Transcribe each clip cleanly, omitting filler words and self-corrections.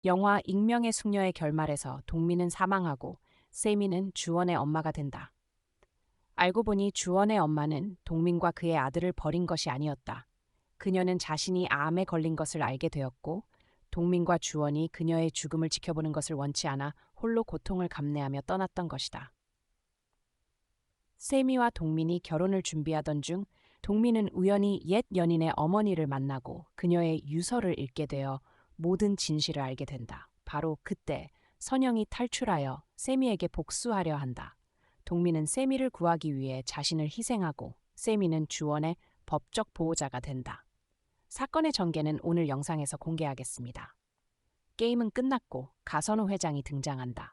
영화 익명의 숙녀의 결말에서 동민은 사망하고 세미는 주원의 엄마가 된다. 알고 보니 주원의 엄마는 동민과 그의 아들을 버린 것이 아니었다. 그녀는 자신이 암에 걸린 것을 알게 되었고 동민과 주원이 그녀의 죽음을 지켜보는 것을 원치 않아 홀로 고통을 감내하며 떠났던 것이다. 세미와 동민이 결혼을 준비하던 중 동민은 우연히 옛 연인의 어머니를 만나고 그녀의 유서를 읽게 되어 모든 진실을 알게 된다. 바로 그때 선영이 탈출하여 세미에게 복수하려 한다. 동민은 세미를 구하기 위해 자신을 희생하고 세미는 주원의 법적 보호자가 된다. 사건의 전개는 오늘 영상에서 공개하겠습니다. 게임은 끝났고 가선호 회장이 등장한다.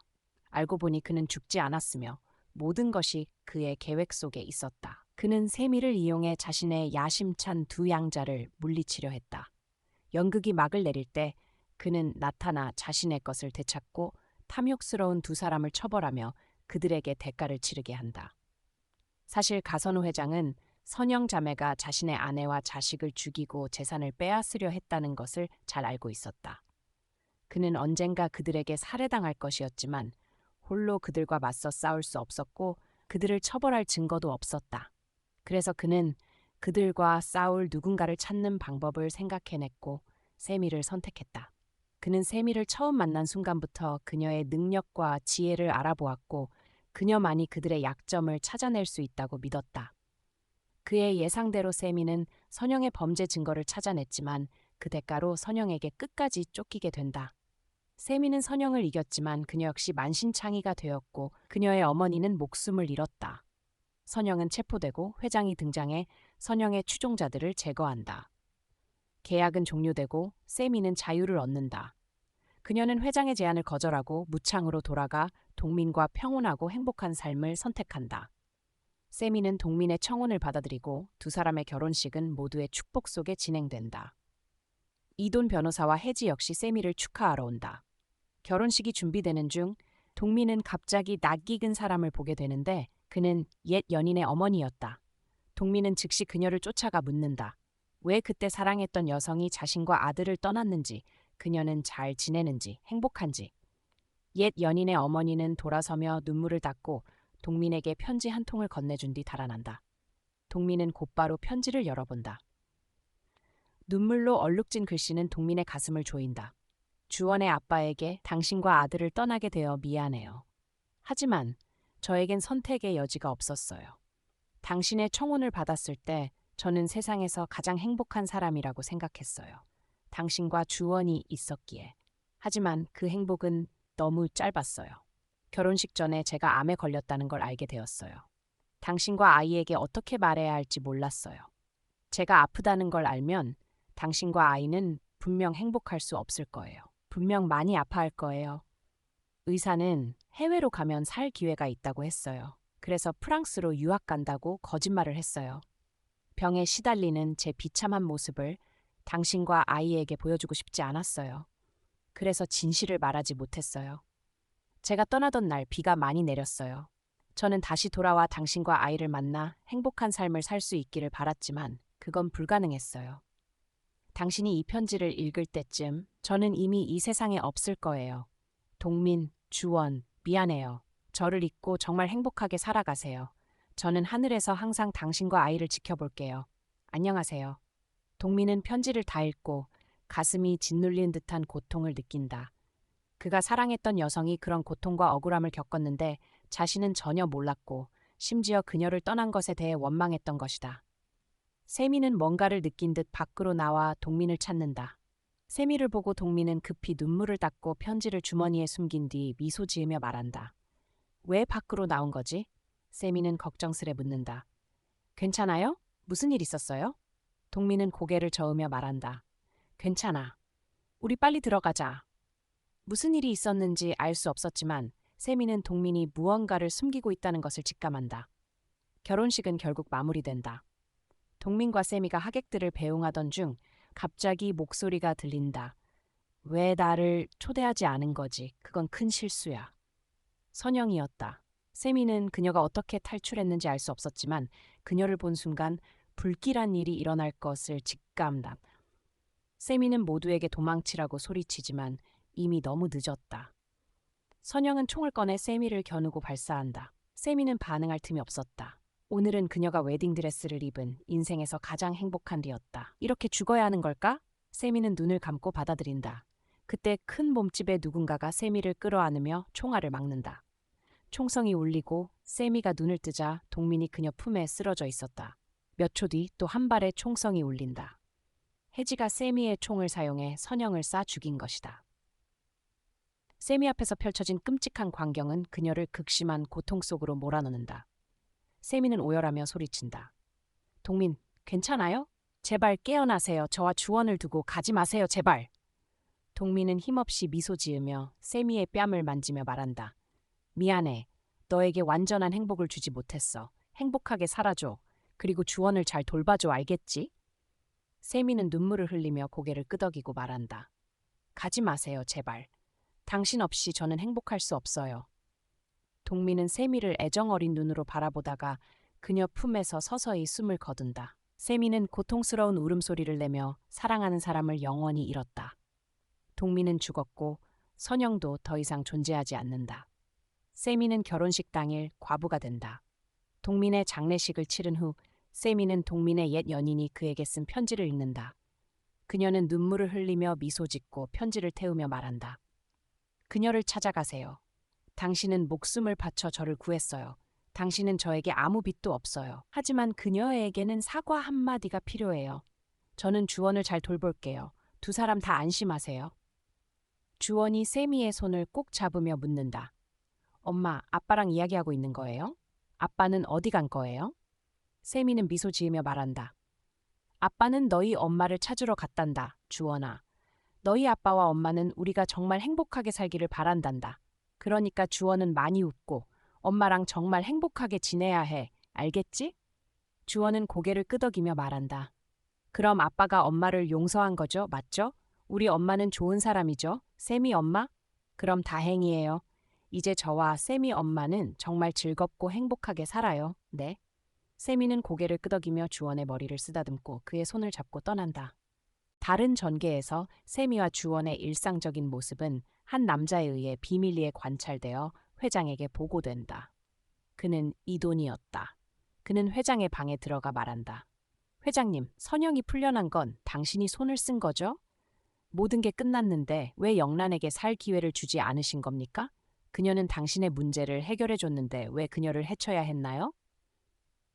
알고 보니 그는 죽지 않았으며 모든 것이 그의 계획 속에 있었다. 그는 세미를 이용해 자신의 야심찬 두 양자를 물리치려 했다. 연극이 막을 내릴 때 그는 나타나 자신의 것을 되찾고 탐욕스러운 두 사람을 처벌하며 그들에게 대가를 치르게 한다. 사실 가선호 회장은 선영 자매가 자신의 아내와 자식을 죽이고 재산을 빼앗으려 했다는 것을 잘 알고 있었다. 그는 언젠가 그들에게 살해당할 것이었지만 홀로 그들과 맞서 싸울 수 없었고 그들을 처벌할 증거도 없었다. 그래서 그는 그들과 싸울 누군가를 찾는 방법을 생각해냈고 세미를 선택했다. 그는 세미를 처음 만난 순간부터 그녀의 능력과 지혜를 알아보았고 그녀만이 그들의 약점을 찾아낼 수 있다고 믿었다. 그의 예상대로 세미는 선영의 범죄 증거를 찾아냈지만 그 대가로 선영에게 끝까지 쫓기게 된다. 세미는 선영을 이겼지만 그녀 역시 만신창이가 되었고 그녀의 어머니는 목숨을 잃었다. 선영은 체포되고 회장이 등장해 선영의 추종자들을 제거한다. 계약은 종료되고 세미는 자유를 얻는다. 그녀는 회장의 제안을 거절하고 무창으로 돌아가 동민과 평온하고 행복한 삶을 선택한다. 세미는 동민의 청혼을 받아들이고 두 사람의 결혼식은 모두의 축복 속에 진행된다. 이돈 변호사와 혜지 역시 세미를 축하하러 온다. 결혼식이 준비되는 중 동민은 갑자기 낯익은 사람을 보게 되는데 그는 옛 연인의 어머니였다. 동민은 즉시 그녀를 쫓아가 묻는다. 왜 그때 사랑했던 여성이 자신과 아들을 떠났는지, 그녀는 잘 지내는지, 행복한지. 옛 연인의 어머니는 돌아서며 눈물을 닦고 동민에게 편지 한 통을 건네준 뒤 달아난다. 동민은 곧바로 편지를 열어본다. 눈물로 얼룩진 글씨는 동민의 가슴을 조인다. 주원의 아빠에게 당신과 아들을 떠나게 되어 미안해요. 하지만 저에겐 선택의 여지가 없었어요. 당신의 청혼을 받았을 때 저는 세상에서 가장 행복한 사람이라고 생각했어요. 당신과 주원이 있었기에. 하지만 그 행복은 너무 짧았어요. 결혼식 전에 제가 암에 걸렸다는 걸 알게 되었어요. 당신과 아이에게 어떻게 말해야 할지 몰랐어요. 제가 아프다는 걸 알면 당신과 아이는 분명 행복할 수 없을 거예요. 분명 많이 아파할 거예요. 의사는 해외로 가면 살 기회가 있다고 했어요. 그래서 프랑스로 유학 간다고 거짓말을 했어요. 병에 시달리는 제 비참한 모습을 당신과 아이에게 보여주고 싶지 않았어요. 그래서 진실을 말하지 못했어요. 제가 떠나던 날 비가 많이 내렸어요. 저는 다시 돌아와 당신과 아이를 만나 행복한 삶을 살 수 있기를 바랐지만 그건 불가능했어요. 당신이 이 편지를 읽을 때쯤 저는 이미 이 세상에 없을 거예요. 동민, 주원, 미안해요. 저를 잊고 정말 행복하게 살아가세요. 저는 하늘에서 항상 당신과 아이를 지켜볼게요. 안녕하세요. 동민은 편지를 다 읽고 가슴이 짓눌린 듯한 고통을 느낀다. 그가 사랑했던 여성이 그런 고통과 억울함을 겪었는데 자신은 전혀 몰랐고 심지어 그녀를 떠난 것에 대해 원망했던 것이다. 세미는 뭔가를 느낀 듯 밖으로 나와 동민을 찾는다. 세미를 보고 동민은 급히 눈물을 닦고 편지를 주머니에 숨긴 뒤 미소 지으며 말한다. 왜 밖으로 나온 거지? 세미는 걱정스레 묻는다. 괜찮아요? 무슨 일 있었어요? 동민은 고개를 저으며 말한다. 괜찮아. 우리 빨리 들어가자. 무슨 일이 있었는지 알 수 없었지만 세미는 동민이 무언가를 숨기고 있다는 것을 직감한다. 결혼식은 결국 마무리된다. 동민과 세미가 하객들을 배웅하던 중 갑자기 목소리가 들린다. 왜 나를 초대하지 않은 거지? 그건 큰 실수야. 선영이었다. 세미는 그녀가 어떻게 탈출했는지 알 수 없었지만 그녀를 본 순간 불길한 일이 일어날 것을 직감다. 세미는 모두에게 도망치라고 소리치지만 이미 너무 늦었다. 선영은 총을 꺼내 세미를 겨누고 발사한다. 세미는 반응할 틈이 없었다. 오늘은 그녀가 웨딩드레스를 입은 인생에서 가장 행복한 리였다. 이렇게 죽어야 하는 걸까? 세미는 눈을 감고 받아들인다. 그때 큰 몸집의 누군가가 세미를 끌어안으며 총알을 막는다. 총성이 울리고 세미가 눈을 뜨자 동민이 그녀 품에 쓰러져 있었다. 몇 초 뒤 또 한 발의 총성이 울린다. 혜지가 세미의 총을 사용해 선영을 쏴 죽인 것이다. 세미 앞에서 펼쳐진 끔찍한 광경은 그녀를 극심한 고통 속으로 몰아넣는다. 세미는 오열하며 소리친다. 동민, 괜찮아요? 제발 깨어나세요. 저와 주원을 두고 가지 마세요, 제발. 동민은 힘없이 미소 지으며 세미의 뺨을 만지며 말한다. 미안해. 너에게 완전한 행복을 주지 못했어. 행복하게 살아줘. 그리고 주원을 잘 돌봐줘, 알겠지? 세미는 눈물을 흘리며 고개를 끄덕이고 말한다. 가지 마세요, 제발. 당신 없이 저는 행복할 수 없어요. 동민은 세미를 애정어린 눈으로 바라보다가 그녀 품에서 서서히 숨을 거둔다. 세미는 고통스러운 울음소리를 내며 사랑하는 사람을 영원히 잃었다. 동민은 죽었고 선영도 더 이상 존재하지 않는다. 세미는 결혼식 당일 과부가 된다. 동민의 장례식을 치른 후 세미는 동민의 옛 연인이 그에게 쓴 편지를 읽는다. 그녀는 눈물을 흘리며 미소 짓고 편지를 태우며 말한다. 그녀를 찾아가세요. 당신은 목숨을 바쳐 저를 구했어요. 당신은 저에게 아무 빚도 없어요. 하지만 그녀에게는 사과 한마디가 필요해요. 저는 주원을 잘 돌볼게요. 두 사람 다 안심하세요. 주원이 세미의 손을 꼭 잡으며 묻는다. 엄마, 아빠랑 이야기하고 있는 거예요? 아빠는 어디 간 거예요? 세미는 미소 지으며 말한다. 아빠는 너희 엄마를 찾으러 갔단다, 주원아. 너희 아빠와 엄마는 우리가 정말 행복하게 살기를 바란단다. 그러니까 주원은 많이 웃고 엄마랑 정말 행복하게 지내야 해. 알겠지? 주원은 고개를 끄덕이며 말한다. 그럼 아빠가 엄마를 용서한 거죠? 맞죠? 우리 엄마는 좋은 사람이죠? 세미 엄마? 그럼 다행이에요. 이제 저와 세미 엄마는 정말 즐겁고 행복하게 살아요. 네. 세미는 고개를 끄덕이며 주원의 머리를 쓰다듬고 그의 손을 잡고 떠난다. 다른 전개에서 세미와 주원의 일상적인 모습은 한 남자에 의해 비밀리에 관찰되어 회장에게 보고된다. 그는 이돈이었다. 그는 회장의 방에 들어가 말한다. 회장님, 선영이 풀려난 건 당신이 손을 쓴 거죠? 모든 게 끝났는데 왜 영란에게 살 기회를 주지 않으신 겁니까? 그녀는 당신의 문제를 해결해 줬는데 왜 그녀를 해쳐야 했나요?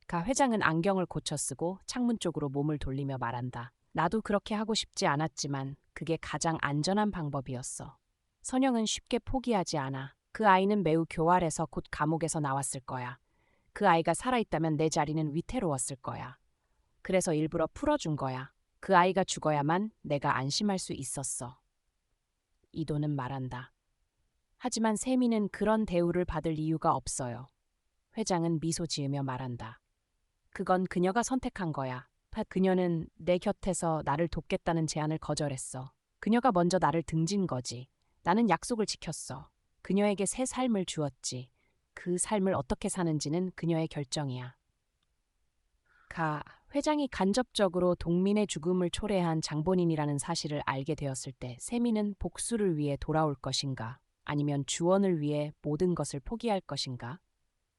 가 회장은 안경을 고쳐 쓰고 창문 쪽으로 몸을 돌리며 말한다. 나도 그렇게 하고 싶지 않았지만 그게 가장 안전한 방법이었어. 선영은 쉽게 포기하지 않아. 그 아이는 매우 교활해서 곧 감옥에서 나왔을 거야. 그 아이가 살아있다면 내 자리는 위태로웠을 거야. 그래서 일부러 풀어준 거야. 그 아이가 죽어야만 내가 안심할 수 있었어. 이도는 말한다. 하지만 세미는 그런 대우를 받을 이유가 없어요. 회장은 미소 지으며 말한다. 그건 그녀가 선택한 거야. 그녀는 내 곁에서 나를 돕겠다는 제안을 거절했어. 그녀가 먼저 나를 등진 거지. 나는 약속을 지켰어. 그녀에게 새 삶을 주었지. 그 삶을 어떻게 사는지는 그녀의 결정이야. 회장이 간접적으로 동민의 죽음을 초래한 장본인이라는 사실을 알게 되었을 때 세미는 복수를 위해 돌아올 것인가? 아니면 주원을 위해 모든 것을 포기할 것인가?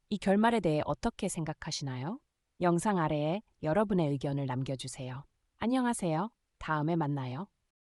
이 결말에 대해 어떻게 생각하시나요? 영상 아래에 여러분의 의견을 남겨주세요. 안녕하세요. 다음에 만나요.